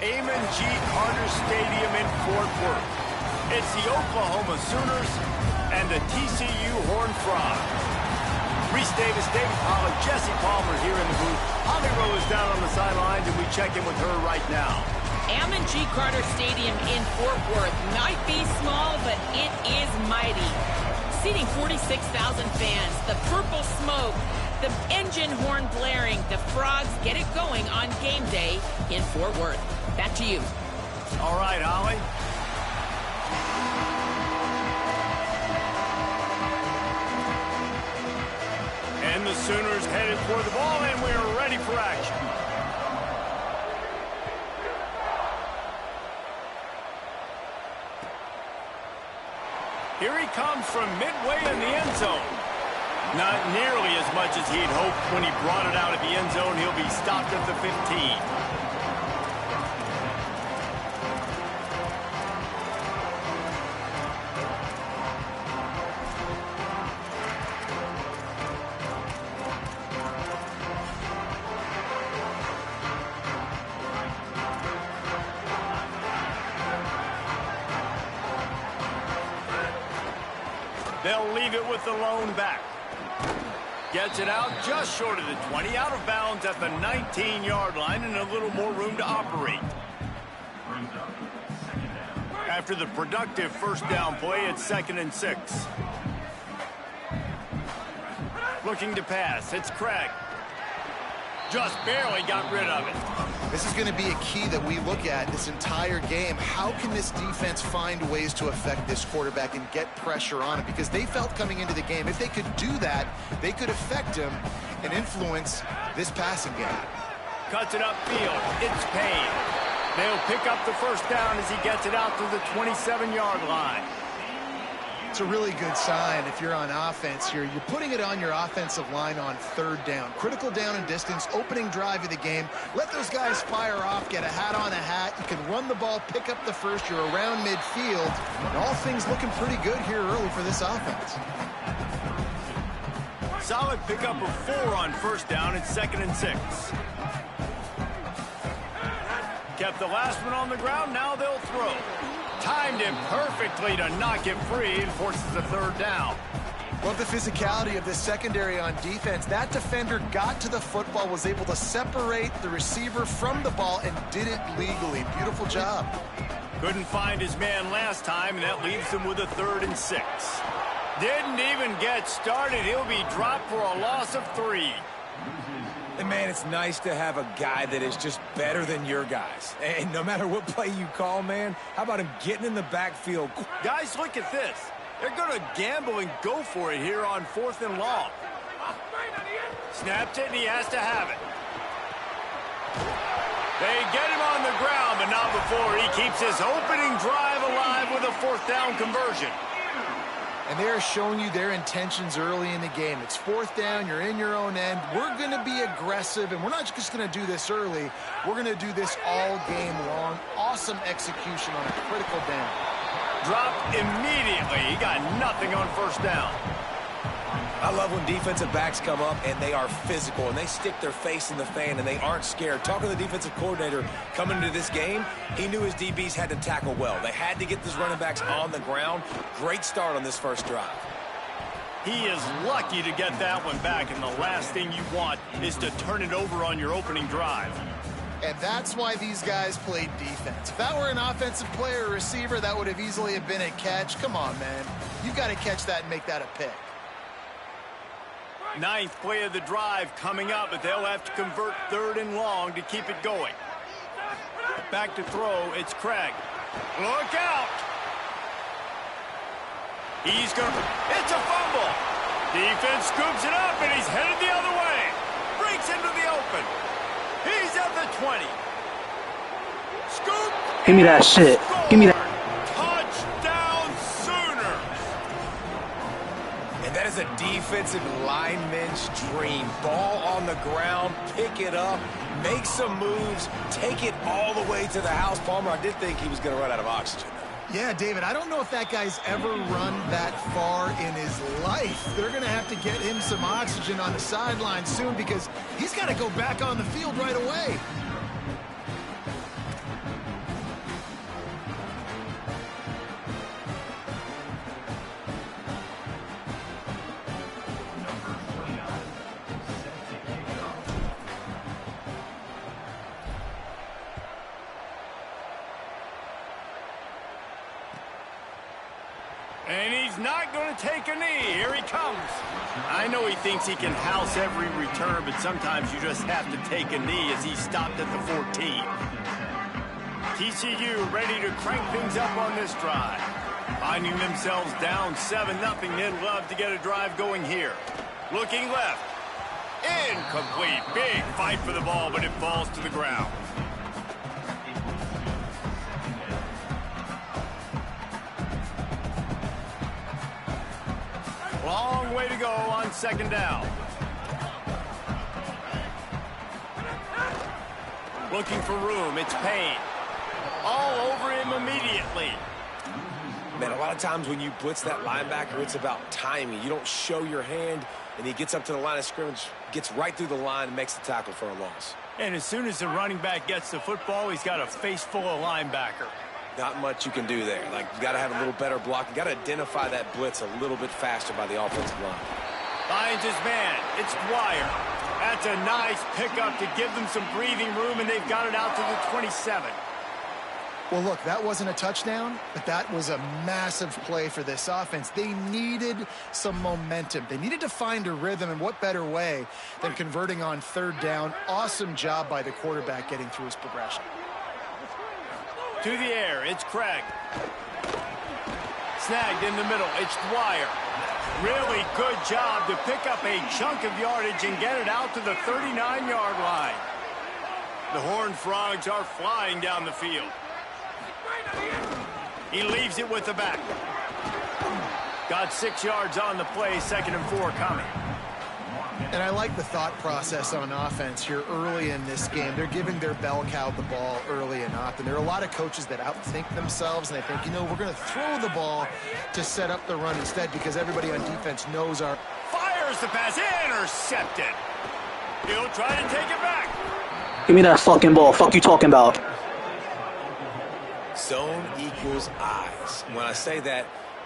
Amon G. Carter Stadium in Fort Worth. It's the Oklahoma Sooners and the TCU Horned Frogs. Reese Davis, David Pollack, Jesse Palmer here in the booth. Holly Rowe is down on the sidelines, and we check in with her right now. Amon G. Carter Stadium in Fort Worth might be small, but it is mighty. Seating 46,000 fans, the purple smoke, the engine horn blaring, the Frogs get it going on game day in Fort Worth. Back to you. All right, Holly. And the Sooners headed for the ball, and we are ready for action. Here he comes from midway in the end zone. Not nearly as much as he'd hoped when he brought it out at the end zone. He'll be stopped at the 15. They'll leave it with the lone back. Gets it out just short of the 20, out of bounds at the 19-yard line, and a little more room to operate. After the productive first down play, it's 2nd and 6. Looking to pass, it's Craig. Just barely got rid of it. This is going to be a key that we look at this entire game. How can this defense find ways to affect this quarterback and get pressure on him? Because they felt coming into the game, if they could do that, they could affect him and influence this passing game. Cuts it upfield. It's Payne. They'll pick up the first down as he gets it out to the 27-yard line. It's a really good sign if you're on offense here. You're putting it on your offensive line on 3rd down. Critical down and distance, opening drive of the game. Let those guys fire off, get a hat on a hat. You can run the ball, pick up the first. You're around midfield. And all things looking pretty good here early for this offense. Solid pickup of 4 on first down. It's 2nd and 6. Kept the last one on the ground. Now they'll throw. Timed him perfectly to knock it free and forces the 3rd down. Love the physicality of this secondary on defense. That defender got to the football, was able to separate the receiver from the ball, and did it legally. Beautiful job. Couldn't find his man last time, and that leaves him with a 3rd and 6. Didn't even get started. He'll be dropped for a loss of 3. And, man, it's nice to have a guy that is just better than your guys. And no matter what play you call, man, how about him getting in the backfield? Guys, look at this. They're going to gamble and go for it here on 4th and long. Snapped it, and he has to have it. They get him on the ground, but not before he keeps his opening drive alive with a 4th down conversion. And they're showing you their intentions early in the game. It's 4th down, you're in your own end. We're going to be aggressive, and we're not just going to do this early. We're going to do this all game long. Awesome execution on a critical down. Dropped immediately. He got nothing on first down. I love when defensive backs come up and they are physical and they stick their face in the fan and they aren't scared. Talking to the defensive coordinator coming into this game, he knew his DBs had to tackle well. They had to get these running backs on the ground. Great start on this first drive. He is lucky to get that one back, and the last thing you want is to turn it over on your opening drive. And that's why these guys played defense. If that were an offensive player or receiver, that would have easily have been a catch. Come on, man. You've got to catch that and make that a pick. 9th play of the drive coming up, but they'll have to convert 3rd and long to keep it going. Back to throw, it's Craig. Look out! It's a fumble. Defense scoops it up, and he's headed the other way. Breaks into the open. He's at the 20. Scoop. Give me that shit. Give me that. Touchdown Sooners. And that is a defensive lineman's dream. Ball on the ground, pick it up, make some moves, take it all the way to the house. Palmer, I did think he was going to run out of oxygen. Yeah, David, I don't know if that guy's ever run that far in his life. They're going to have to get him some oxygen on the sideline soon because he's got to go back on the field right away. And he's not going to take a knee. Here he comes. I know he thinks he can house every return, but sometimes you just have to take a knee as he stopped at the 14. TCU ready to crank things up on this drive. Finding themselves down 7-0, they'd love to get a drive going here. Looking left. Incomplete. Big fight for the ball, but it falls to the ground. Long way to go on second down. Looking for room. It's Payne. All over him immediately. Man, a lot of times when you blitz that linebacker, it's about timing. You don't show your hand, and he gets up to the line of scrimmage, gets right through the line, and makes the tackle for a loss. And as soon as the running back gets the football, he's got a face full of linebacker. Not much you can do there. Like, you got to have a little better block. You got to identify that blitz a little bit faster by the offensive line. Finds his man. It's Dwyer. That's a nice pickup to give them some breathing room, and they've got it out to the 27. Well, look, that wasn't a touchdown, but that was a massive play for this offense. They needed some momentum. They needed to find a rhythm, and what better way than converting on third down. Awesome job by the quarterback getting through his progression. To the air, it's Craig. Snagged in the middle, it's Dwyer. Really good job to pick up a chunk of yardage and get it out to the 39-yard line. The Horned Frogs are flying down the field. He leaves it with the back. Got 6 yards on the play, 2nd and 4 coming. And I like the thought process on offense here early in this game. They're giving their bell cow the ball early and often. There are a lot of coaches that outthink themselves, and they think, you know, we're going to throw the ball to set up the run instead because everybody on defense knows our... Fires the pass, intercepted. He'll try to take it back. Give me that fucking ball. Fuck you talking about? Zone equals eyes. When I say that,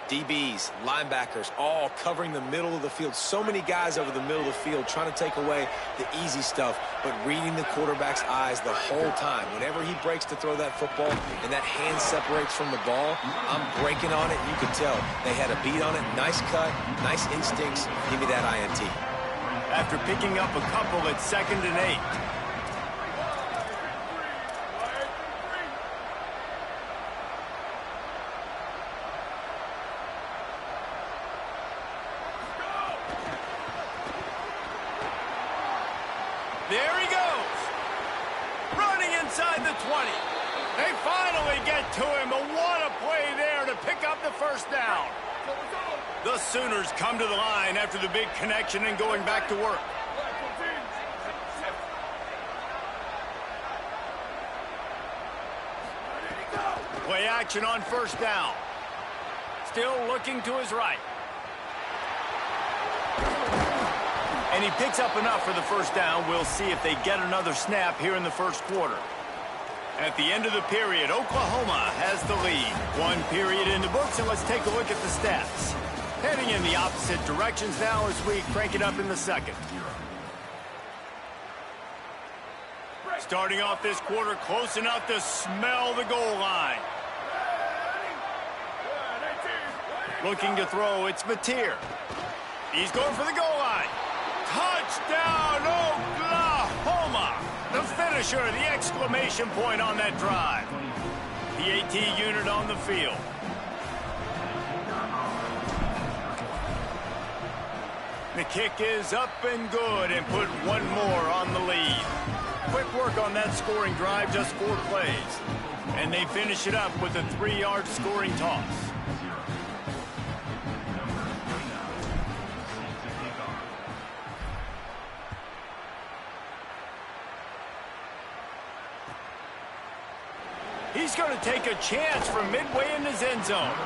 DBs, linebackers, all covering the middle of the field. So many guys over the middle of the field trying to take away the easy stuff, but reading the quarterback's eyes the whole time. Whenever he breaks to throw that football and that hand separates from the ball, I'm breaking on it. You can tell they had a beat on it. Nice cut, nice instincts. Give me that INT. After picking up a couple at 2nd and 8. There he goes. Running inside the 20. They finally get to him, but what a play there to pick up the first down. The Sooners come to the line after the big connection and going back to work. Play action on first down. Still looking to his right. And he picks up enough for the first down. We'll see if they get another snap here in the first quarter. At the end of the period, Oklahoma has the lead. 1 period in the books, and let's take a look at the stats. Heading in the opposite directions now as we crank it up in the second. Starting off this quarter close enough to smell the goal line. Looking to throw, it's Mateer. He's going for the goal line. Touchdown, Oklahoma! The finisher, the exclamation point on that drive. The AT unit on the field. The kick is up and good and put one more on the lead. Quick work on that scoring drive, just 4 plays. And they finish it up with a 3-yard scoring toss. He's going to take a chance from midway in his end zone.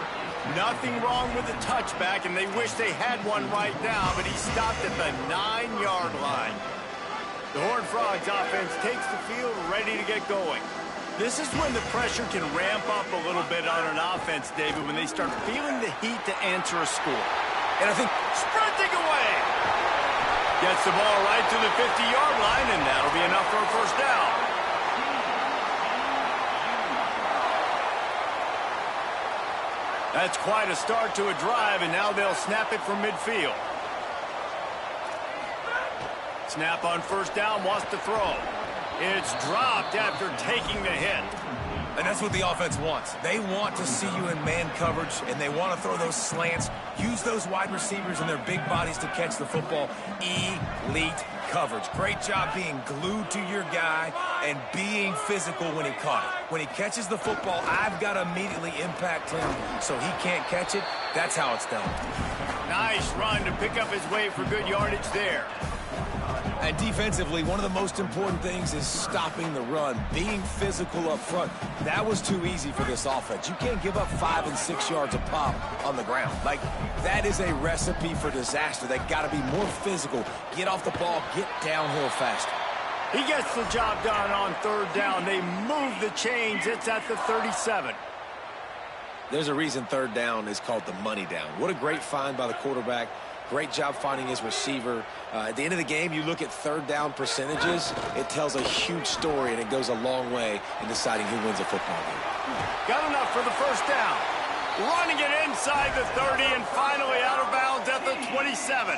Nothing wrong with the touchback, and they wish they had one right now, but he stopped at the 9-yard line. The Horned Frogs offense takes the field ready to get going. This is when the pressure can ramp up a little bit on an offense, David, when they start feeling the heat to answer a score. And I think sprinting away. Gets the ball right to the 50-yard line, and that'll be enough for a first down. That's quite a start to a drive, and now they'll snap it from midfield. Snap on first down, wants to throw. It's dropped after taking the hit. And that's what the offense wants. They want to see you in man coverage, and they want to throw those slants, use those wide receivers and their big bodies to catch the football. Elite coverage. Great job being glued to your guy and being physical when he caught it. When he catches the football, I've got to immediately impact him so he can't catch it. That's how it's done. Nice run to pick up his way for good yardage there. And defensively, one of the most important things is stopping the run, being physical up front. That was too easy for this offense. You can't give up 5 and 6 yards a pop on the ground. Like, that is a recipe for disaster. They got to be more physical, get off the ball, get downhill faster. He gets the job done on third down. They move the chains. It's at the 37. There's a reason third down is called the money down. What a great find by the quarterback. Great job finding his receiver. At the end of the game, you look at third down percentages. It tells a huge story, and it goes a long way in deciding who wins a football game. Got enough for the first down. Running it inside the 30 and finally out of bounds at the 27.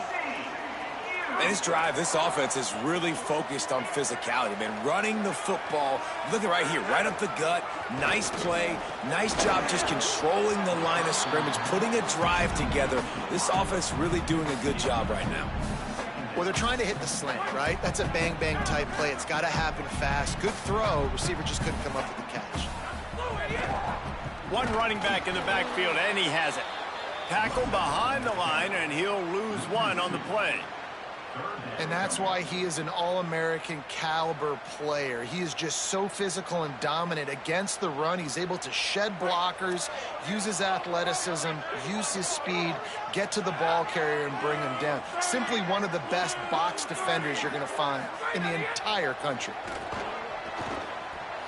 And this drive, this offense is really focused on physicality, man. Running the football. Look at right here, right up the gut. Nice play. Nice job just controlling the line of scrimmage, putting a drive together. This offense really doing a good job right now. Well, they're trying to hit the slant, right? That's a bang-bang type play. It's got to happen fast. Good throw. Receiver just couldn't come up with the catch. One running back in the backfield, and he has it. Tackle behind the line, and he'll lose one on the play. And that's why he is an All-American caliber player. He is just so physical and dominant against the run. He's able to shed blockers, use his athleticism, use his speed, get to the ball carrier and bring him down. Simply one of the best box defenders you're going to find in the entire country.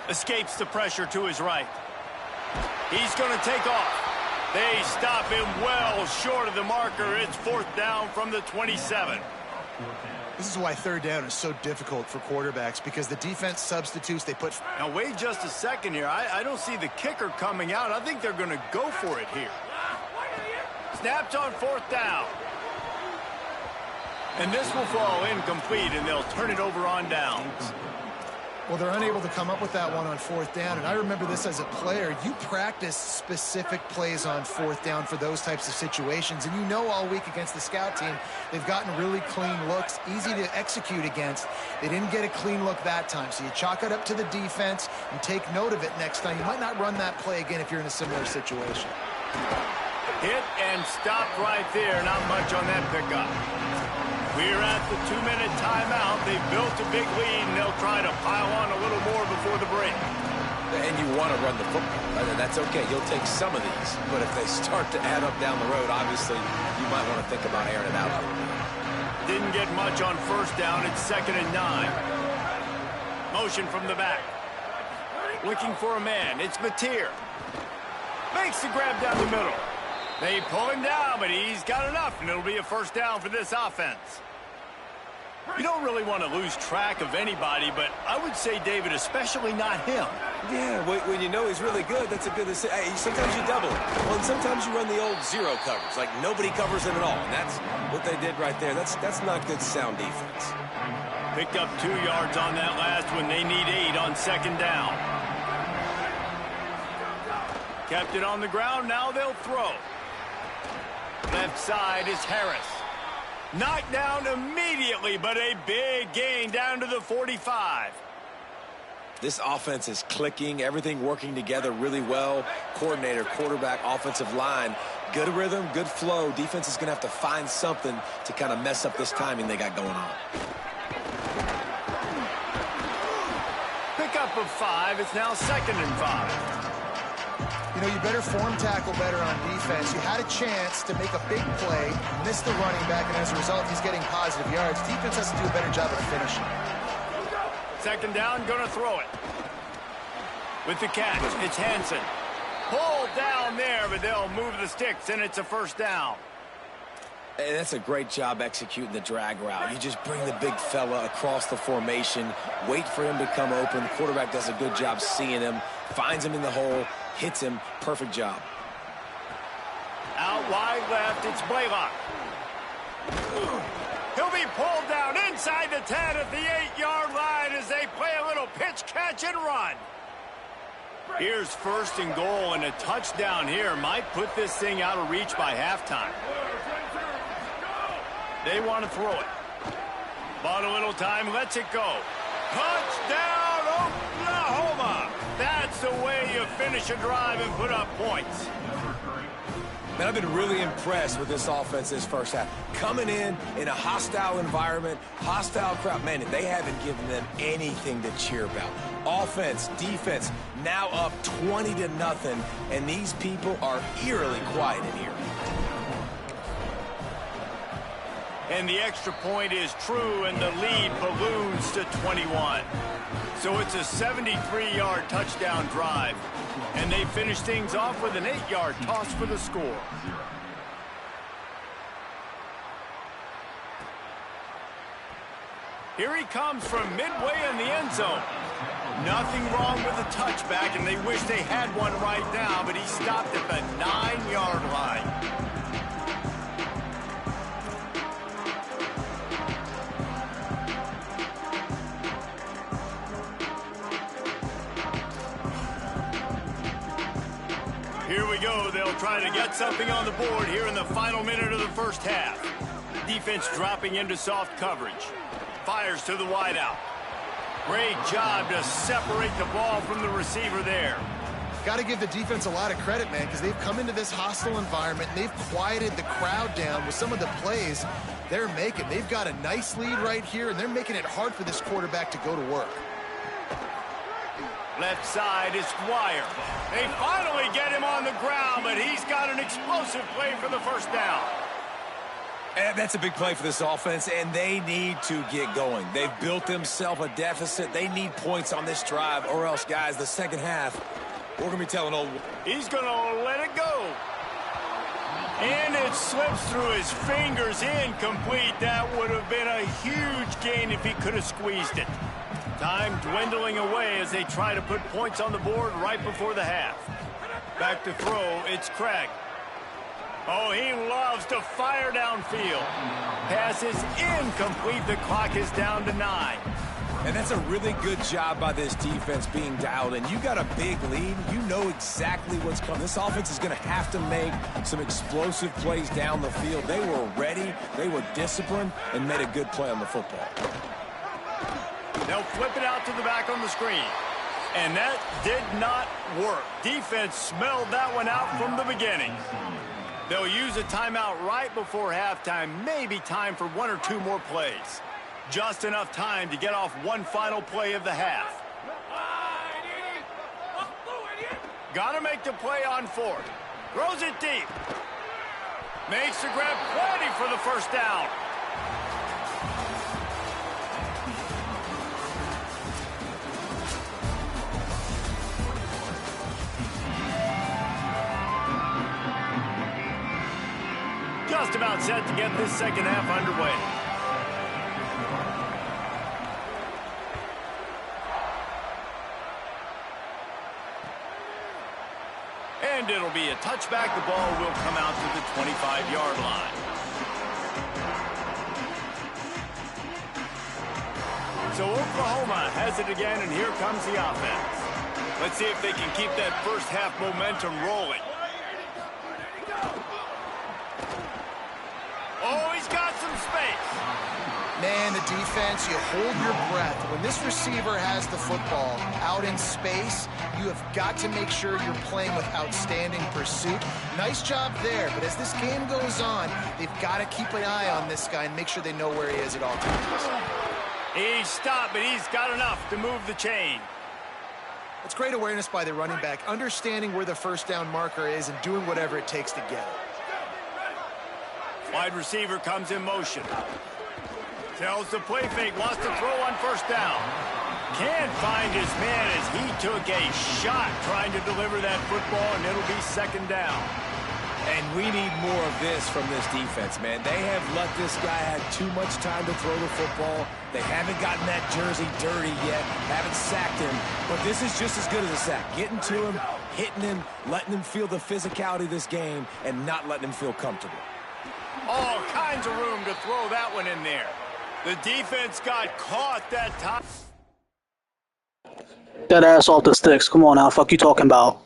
Escapes the pressure to his right. He's going to take off. They stop him well short of the marker. It's fourth down from the 27. This is why third down is so difficult for quarterbacks, because the defense substitutes, they put... Now, wait just a second here. I don't see the kicker coming out. I think they're going to go for it here. Snaps on fourth down. And this will fall incomplete, and they'll turn it over on downs. Well, they're unable to come up with that one on fourth down, and I remember this as a player. You practice specific plays on fourth down for those types of situations, and you know all week against the scout team, they've gotten really clean looks, easy to execute against. They didn't get a clean look that time, so you chalk it up to the defense and take note of it next time. You might not run that play again if you're in a similar situation. Hit and stopped right there. Not much on that pickup. We're at the 2-minute timeout. They've built a big lead, and they'll try to pile on a little more before the break. And you want to run the football. That's okay. You'll take some of these. But if they start to add up down the road, obviously, you might want to think about airing it out. Didn't get much on first down. It's 2nd and 9. Motion from the back. Looking for a man. It's Mateer. Makes the grab down the middle. They pull him down, but he's got enough, and it'll be a first down for this offense. You don't really want to lose track of anybody, but I would say, David, especially not him. Yeah, when you know he's really good, that's a good... Hey, sometimes you double it. Well, and sometimes you run the old zero coverage, like nobody covers him at all. And that's what they did right there. That's not good sound defense. Picked up 2 yards on that last one. They need 8 on 2nd down. Kept it on the ground. Now they'll throw. Left side is Harris. Knocked down immediately, but a big gain down to the 45. This offense is clicking, everything working together really well. Coordinator, quarterback, offensive line, good rhythm, good flow. Defense is going to have to find something to kind of mess up this timing they got going on. Pickup of 5. It's now 2nd and 5. You know, you better form tackle better on defense. You had a chance to make a big play, missed the running back, and as a result, he's getting positive yards. Defense has to do a better job of finishing. 2nd down, gonna throw it. With the catch, it's Hansen. Pulled down there, but they'll move the sticks, and it's a first down. And that's a great job executing the drag route. You just bring the big fella across the formation, wait for him to come open. The quarterback does a good job seeing him, finds him in the hole, hits him. Perfect job. wide left. It's Blaylock. He'll be pulled down inside the 10 at the 8-yard line as they play a little pitch, catch, and run. Here's 1st and goal, and a touchdown here might put this thing out of reach by halftime. They want to throw it. Bought a little time, lets it go. Touchdown, Oklahoma! That's the way you finish a drive and put up points. Man, I've been really impressed with this offense this first half. Coming in a hostile environment, hostile crowd, man, they haven't given them anything to cheer about. Offense, defense, now up 20-0, and these people are eerily quiet in here. And the extra point is true, and the lead balloons to 21. So it's a 73-yard touchdown drive. And they finish things off with an 8-yard toss for the score. Here he comes from midway in the end zone. Nothing wrong with the touchback, and they wish they had one right now, but he stopped at the 9-yard line. Here we go. They'll try to get something on the board here in the final minute of the first half. Defense dropping into soft coverage. Fires to the wideout. Great job to separate the ball from the receiver there. Got to give the defense a lot of credit, man, because they've come into this hostile environment, and they've quieted the crowd down with some of the plays they're making. They've got a nice lead right here, and they're making it hard for this quarterback to go to work. Left side is Dwyer. They finally get him on the ground, but he's got an explosive play for the first down. And that's a big play for this offense, and they need to get going. They've built themselves a deficit. They need points on this drive, or else, guys, the second half, we're going to be telling old... He's going to let it go. And it slips through his fingers, incomplete. That would have been a huge gain if he could have squeezed it. Time dwindling away as they try to put points on the board right before the half. Back to throw, it's Craig. Oh, he loves to fire downfield. Pass is incomplete. The clock is down to 9. And that's a really good job by this defense being dialed in. You got a big lead. You know exactly what's coming. This offense is going to have to make some explosive plays down the field. They were ready, they were disciplined, and made a good play on the football. They'll flip it out to the back on the screen. And that did not work. Defense smelled that one out from the beginning. They'll use a timeout right before halftime. Maybe time for 1 or 2 more plays. Just enough time to get off one final play of the half. Gotta make the play on 4th. Throws it deep. Makes the grab, plenty for the first down. Just about set to get this second half underway. And it'll be a touchback. The ball will come out to the 25-yard line. So Oklahoma has it again, and here comes the offense. Let's see if they can keep that first half momentum rolling. Oh, he's got some space. Man, the defense, you hold your breath. When this receiver has the football out in space, you have got to make sure you're playing with outstanding pursuit. Nice job there, but as this game goes on, they've got to keep an eye on this guy and make sure they know where he is at all times. He's stopped, but he's got enough to move the chain. It's great awareness by the running back, understanding where the first down marker is and doing whatever it takes to get it. Wide receiver comes in motion. Tells the play fake, wants to throw on first down. Can't find his man as he took a shot trying to deliver that football, and it'll be second down. And we need more of this from this defense, man. They have let this guy have too much time to throw the football. They haven't gotten that jersey dirty yet, haven't sacked him. But this is just as good as a sack. Getting to him, hitting him, letting him feel the physicality of this game, and not letting him feel comfortable. All kinds of room to throw that one in there. The defense got caught that time. That ass off the sticks. Come on now. Fuck you talking about?